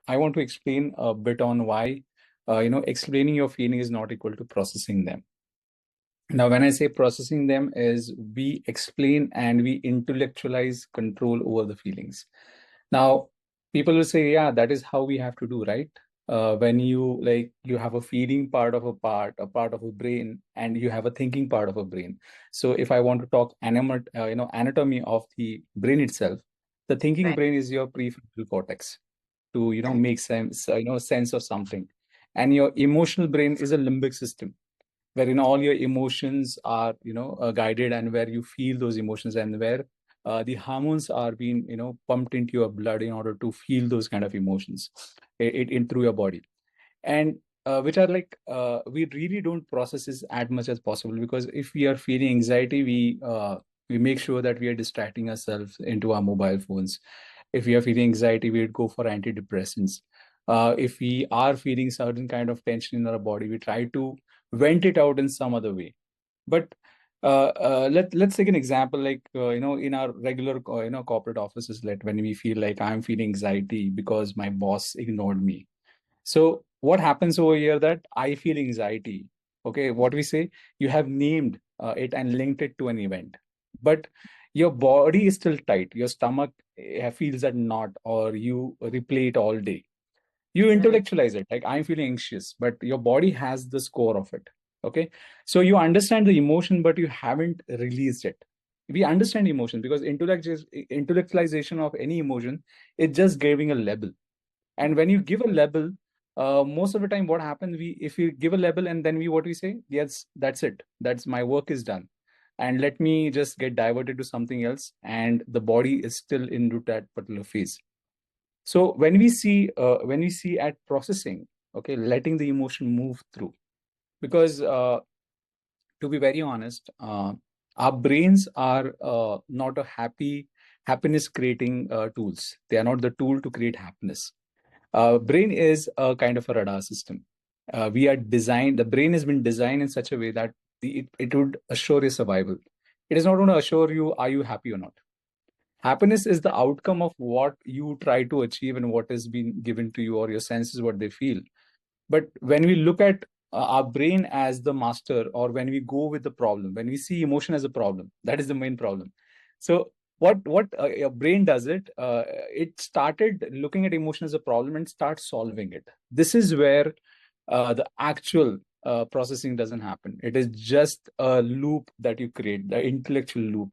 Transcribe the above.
I want to explain a bit on why, explaining your feeling is not equal to processing them. Now, when I say processing them is we explain and we intellectualize control over the feelings. Now, people will say, yeah, that is how we have to do, right? When you have a feeling part, a part of a brain, and you have a thinking part of a brain. So if I want to talk anatomy of the brain itself, the thinking Right. brain is your prefrontal cortex to, Correct. make sense, sense of something. And your emotional brain is a limbic system where all your emotions are guided, and where you feel those emotions, and where the hormones are being pumped into your blood in order to feel those kind of emotions in through your body. And which are we really don't process this as much as possible, because if we are feeling anxiety, we make sure that we are distracting ourselves into our mobile phones. If we are feeling anxiety, we would go for antidepressants. If we are feeling certain kind of tension in our body, we try to vent it out in some other way. But let's take an example, in our regular corporate offices, when we feel like I'm feeling anxiety because my boss ignored me. So what happens over here, that I feel anxiety. Okay, what we say, you have named it and linked it to an event, but your body is still tight. Your stomach feels that knot, or you replay it all day. You Right. intellectualize it, like I'm feeling anxious, but your body has the score of it. Okay, so you understand the emotion, but you haven't released it. We understand emotion because intellectualization of any emotion is just giving a label. And when you give a label, most of the time what happens, we if you give a label and then what we say, yes, that's it, that's my work is done, and let me just get diverted to something else, and the body is still into that particular phase. So when we see at processing, okay, letting the emotion move through, because to be very honest, our brains are not a happiness creating tools. They are not the tool to create happiness. Brain is a kind of a radar system. The brain has been designed in such a way that it would assure your survival. It is not going to assure you, are you happy or not? Happiness is the outcome of what you try to achieve and what has been given to you, or your senses, what they feel. But when we look at our brain as the master, or when we go with the problem, when we see emotion as a problem, that is the main problem. So what your brain does, it started looking at emotion as a problem and start solving it. This is where the actual processing doesn't happen. It is just a loop that you create, the intellectual loop.